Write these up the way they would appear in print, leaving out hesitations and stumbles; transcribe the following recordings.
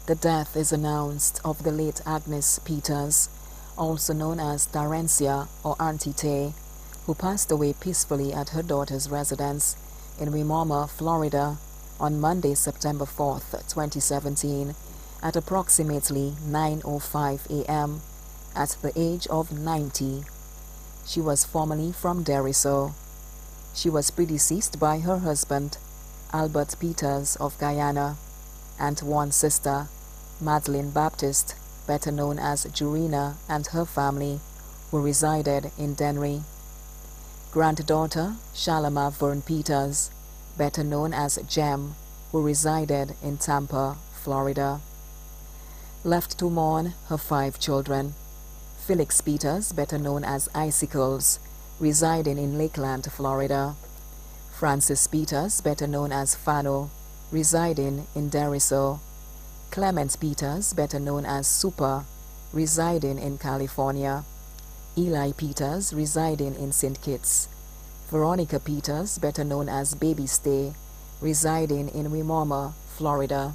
The death is announced of the late Agnes Peters, also known as Darencia or Auntie Tay, who passed away peacefully at her daughter's residence in Wimauma, Florida, on Monday, September 4th, 2017, at approximately 9:05 a.m. at the age of 90. She was formerly from Deriso. She was predeceased by her husband, Albert Peters of Guyana, and one sister, Madeline Baptist, better known as Jurina, and her family, who resided in Dennery. Granddaughter, Shalama Vern Peters, better known as Jem, who resided in Tampa, Florida. Left to mourn her 5 children: Felix Peters, better known as Icicles, residing in Lakeland, Florida; Francis Peters, better known as Fano, residing in Deriso; Clement Peters, better known as Super, residing in California; Eli Peters, residing in St. Kitts; Veronica Peters, better known as Baby Stay, residing in Wimauma, Florida;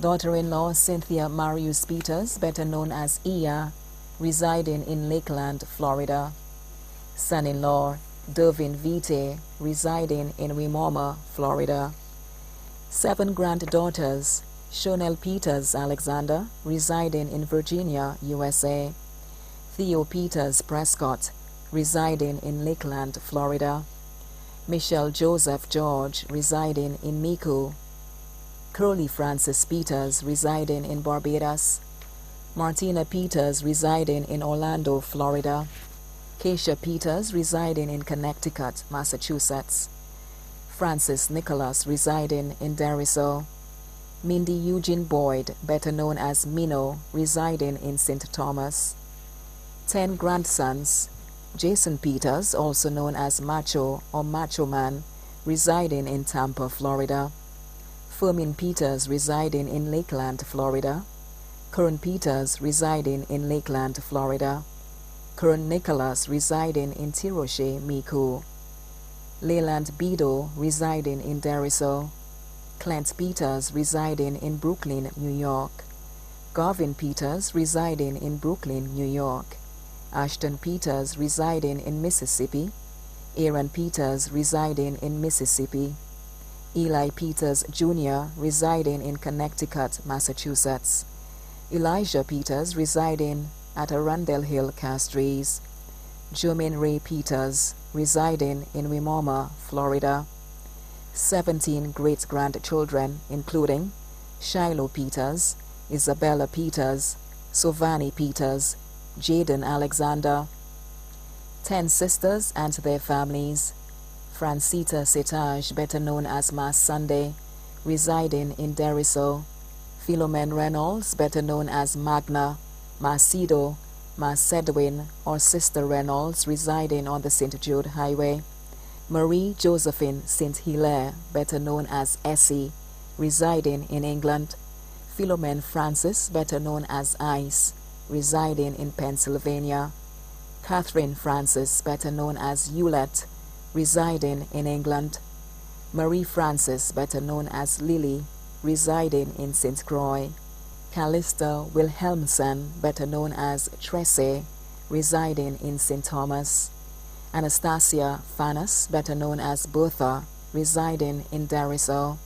daughter-in-law Cynthia Marius Peters, better known as Iya, residing in Lakeland, Florida; son-in-law Dervin Vite, residing in Wimauma, Florida; 7 granddaughters: Shonell Peters Alexander, residing in Virginia, USA; Theo Peters Prescott, residing in Lakeland, Florida; Michelle Joseph George, residing in Mico; Curly Francis Peters, residing in Barbados; Martina Peters, residing in Orlando, Florida; Keisha Peters, residing in Connecticut, Massachusetts; Francis Nicholas, residing in Deriso; Mindy Eugene Boyd, better known as Mino, residing in St. Thomas; 10 grandsons: Jason Peters, also known as Macho or Macho Man, residing in Tampa, Florida; Fermin Peters, residing in Lakeland, Florida; Kern Peters, residing in Lakeland, Florida; Kern Nicholas, residing in Tiroche, Mico; Leyland Bido, residing in Deriso; Clint Peters, residing in Brooklyn, New York; Garvin Peters, residing in Brooklyn, New York; Ashton Peters, residing in Mississippi; Aaron Peters, residing in Mississippi; Eli Peters Jr., residing in Connecticut, Massachusetts; Elijah Peters, residing at Arundel Hill, Castries; Jermaine Ray Peters, residing in Wimauma, Florida; 17 great-grandchildren, including Shiloh Peters, Isabella Peters, Sovani Peters, Jaden Alexander; 10 sisters and their families: Francita Setage, better known as Mas Sunday, residing in Deriso; Philomen Reynolds, better known as Magna, Macedo, Macedwin, or Sister Reynolds, residing on the St. Jude Highway; Marie Josephine St. Hilaire, better known as Essie, residing in England; Philomen Francis, better known as Ice, residing in Pennsylvania; Catherine Francis, better known as Hewlett, residing in England; Marie Francis, better known as Lily, residing in St. Croix; Callista Wilhelmsen, better known as Tresse, residing in St. Thomas; Anastasia Fanas, better known as Bertha, residing in Deriso;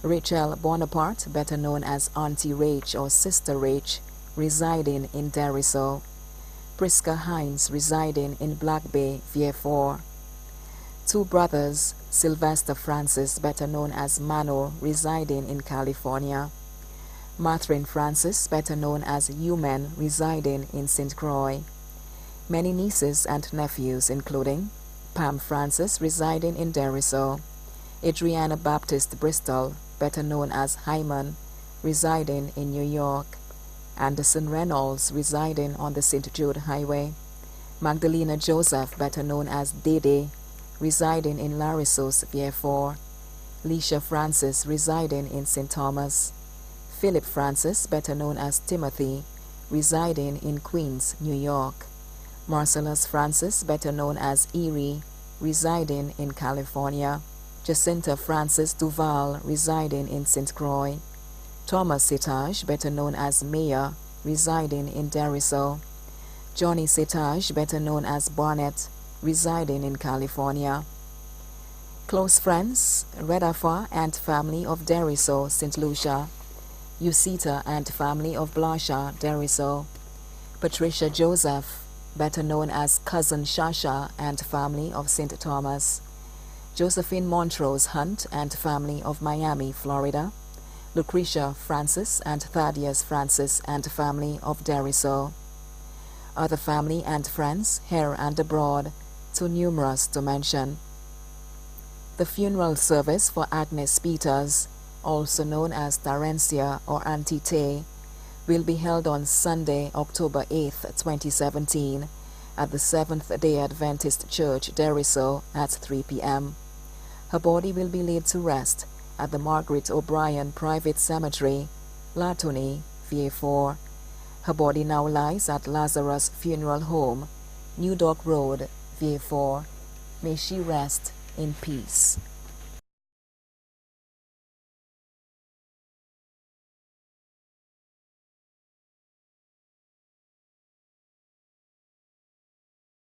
Rachel Bonaparte, better known as Auntie Rach or Sister Rach, residing in Deriso; Priska Hines, residing in Black Bay, Vieux-Fort; 2 brothers: Sylvester Francis, better known as Mano, residing in California; Mathryn Francis, better known as Human, residing in St. Croix; many nieces and nephews, including Pam Francis, residing in Deriso; Adriana Baptist Bristol, better known as Hyman, residing in New York; Anderson Reynolds, residing on the St. Jude Highway; Magdalena Joseph, better known as Dede, residing in Larissos, Vieux-Fort; Leisha Francis, residing in St. Thomas; Philip Francis, better known as Timothy, residing in Queens, New York; Marcellus Francis, better known as Erie, residing in California; Jacinta Francis Duval, residing in St. Croix; Thomas Setage, better known as Mayor, residing in Deriso. Johnny Setage, better known as Barnett, residing in California. Close friends: Redafa and family of Deriso, St. Lucia. Usita and family of Blasha, Deriso. Patricia Joseph, better known as Cousin Shasha and family of St. Thomas. Josephine Montrose Hunt and family of Miami, Florida. Lucretia Francis and Thaddeus Francis and family of Deriso. Other family and friends here and abroad, too numerous to mention. The funeral service for Agnes Peters, also known as Tarencia or Auntie Tay, will be held on Sunday, October 8th, 2017, at the Seventh-day Adventist Church, Deriso, at 3 p.m. Her body will be laid to rest at the Margaret O'Brien Private Cemetery, Latony, VA4. Her body now lies at Lazarus Funeral Home, New Dock Road, VA4. May she rest in peace.